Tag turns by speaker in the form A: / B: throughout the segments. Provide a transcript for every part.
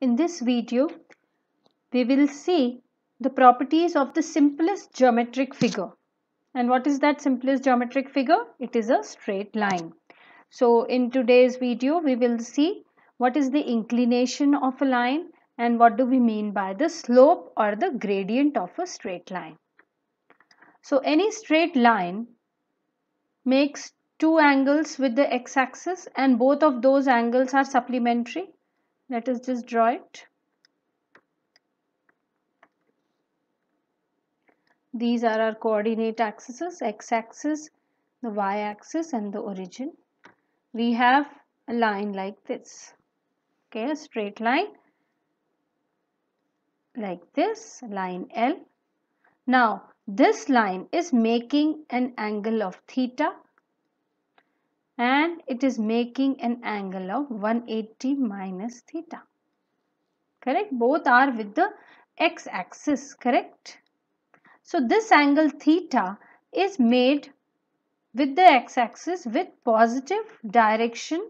A: In this video, we will see the properties of the simplest geometric figure. And what is that simplest geometric figure? It is a straight line. So in today's video, we will see what is the inclination of a line and what do we mean by the slope or the gradient of a straight line. So any straight line makes two angles with the x-axis and both of those angles are supplementary. Let us just draw it. These are our coordinate axes, x-axis, the y-axis and the origin. We have a line like this, okay, a straight line like this, line L. Now, this line is making an angle of theta and it is making an angle of 180 minus theta. Correct? Both are with the x-axis, correct? So, this angle theta is made with the x-axis with positive direction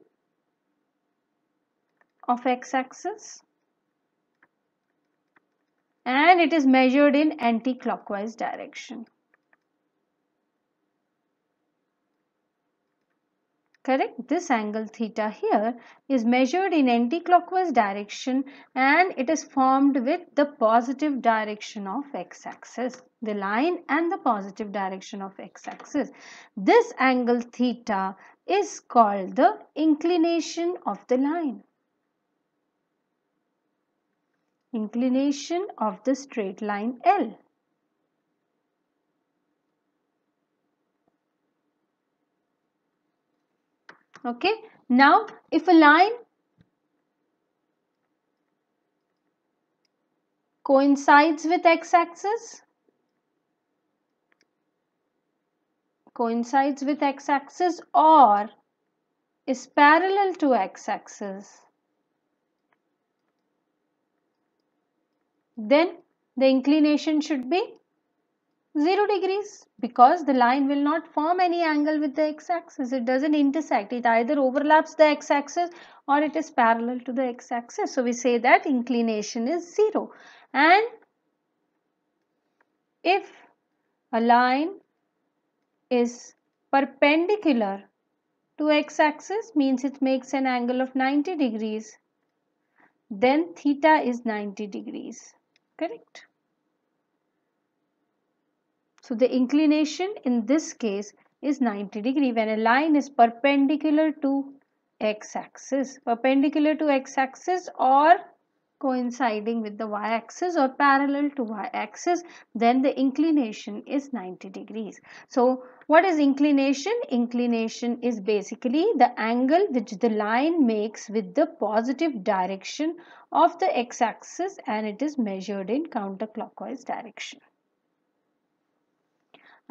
A: of x-axis and it is measured in anti-clockwise direction. Correct? This angle theta here is measured in anti-clockwise direction and it is formed with the positive direction of x-axis, the line and the positive direction of x-axis. This angle theta is called the inclination of the line. Inclination of the straight line L. Okay, now if a line coincides with x-axis, or is parallel to x-axis, then the inclination should be 0 degrees because the line will not form any angle with the x-axis. It doesn't intersect. It either overlaps the x-axis or it is parallel to the x-axis. So we say that inclination is 0. And if a line is perpendicular to x-axis, means it makes an angle of 90 degrees, then theta is 90 degrees. Correct? So the inclination in this case is 90 degree when a line is perpendicular to x-axis, or coinciding with the y-axis or parallel to y-axis, then the inclination is 90 degrees. So what is inclination? Inclination is basically the angle which the line makes with the positive direction of the x-axis and it is measured in counterclockwise direction.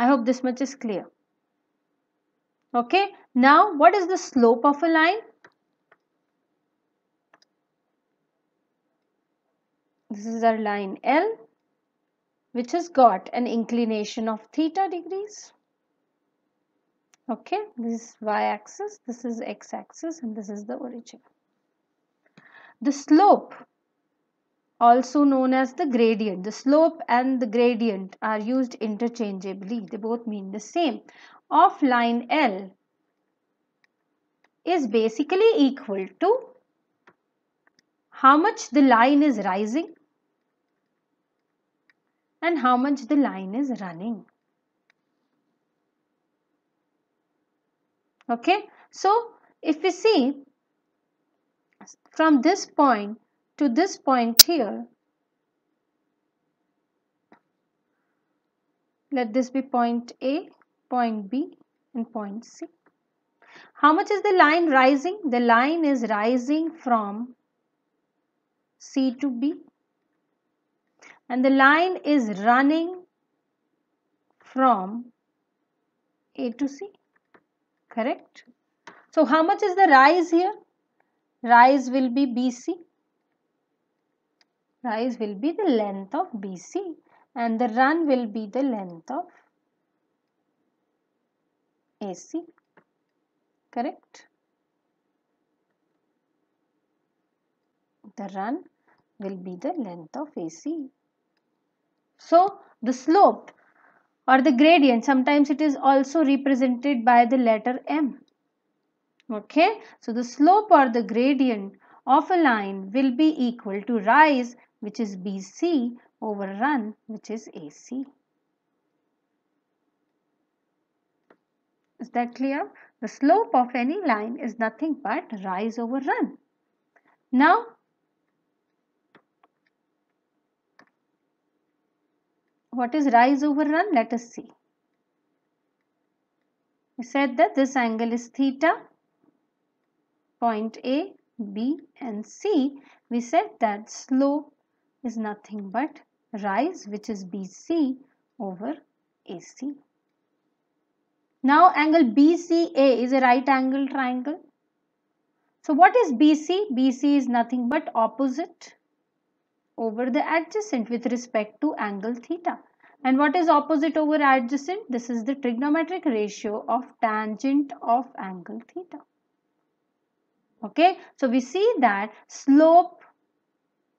A: I hope this much is clear. Okay, now what is the slope of a line? This is our line L, which has got an inclination of theta degrees. Okay, this is y-axis, this is x-axis and this is the origin. The slope, also known as the gradient, the slope and the gradient are used interchangeably. They both mean the same. Of line L is basically equal to how much the line is rising and how much the line is running. Okay, so if we see from this point to this point here, let this be point A, point B and point C. How much is the line rising? The line is rising from C to B and the line is running from A to C. Correct? So how much is the rise here? Rise will be BC. Rise will be the length of BC and the run will be the length of AC. Correct? The run will be the length of AC. So the slope or the gradient, sometimes it is also represented by the letter M. Okay, so the slope or the gradient of a line will be equal to rise, which is BC, over run, which is AC. Is that clear? The slope of any line is nothing but rise over run. Now, what is rise over run? Let us see. We said that this angle is theta, point A, B and C. We said that slope is nothing but rise, which is BC over AC. Now angle BCA is a right angle triangle. So what is BC? BC is nothing but opposite over the adjacent with respect to angle theta. And what is opposite over adjacent? This is the trigonometric ratio of tangent of angle theta. Okay, so we see that slope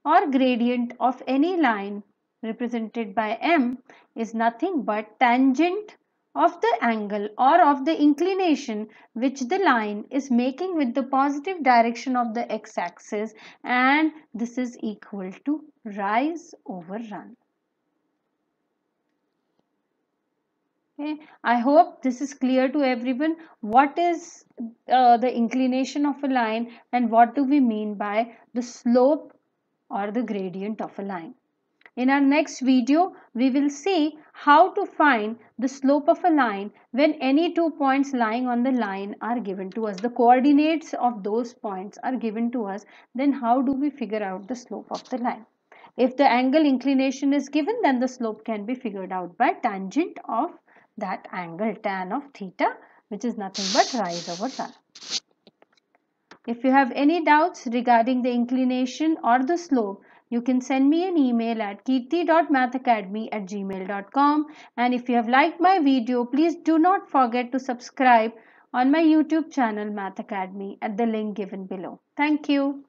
A: or gradient of any line represented by M is nothing but tangent of the angle or of the inclination which the line is making with the positive direction of the x-axis, and this is equal to rise over run. Okay, I hope this is clear to everyone. What is the inclination of a line and what do we mean by the slope or the gradient of a line? In our next video, we will see how to find the slope of a line when any 2 points lying on the line are given to us. The coordinates of those points are given to us. Then how do we figure out the slope of the line? If the angle inclination is given, then the slope can be figured out by tangent of that angle, tan of theta, which is nothing but rise over run. If you have any doubts regarding the inclination or the slope, you can send me an email at kirti.mathacademy@gmail.com. And if you have liked my video, please do not forget to subscribe on my YouTube channel Math Academy at the link given below. Thank you.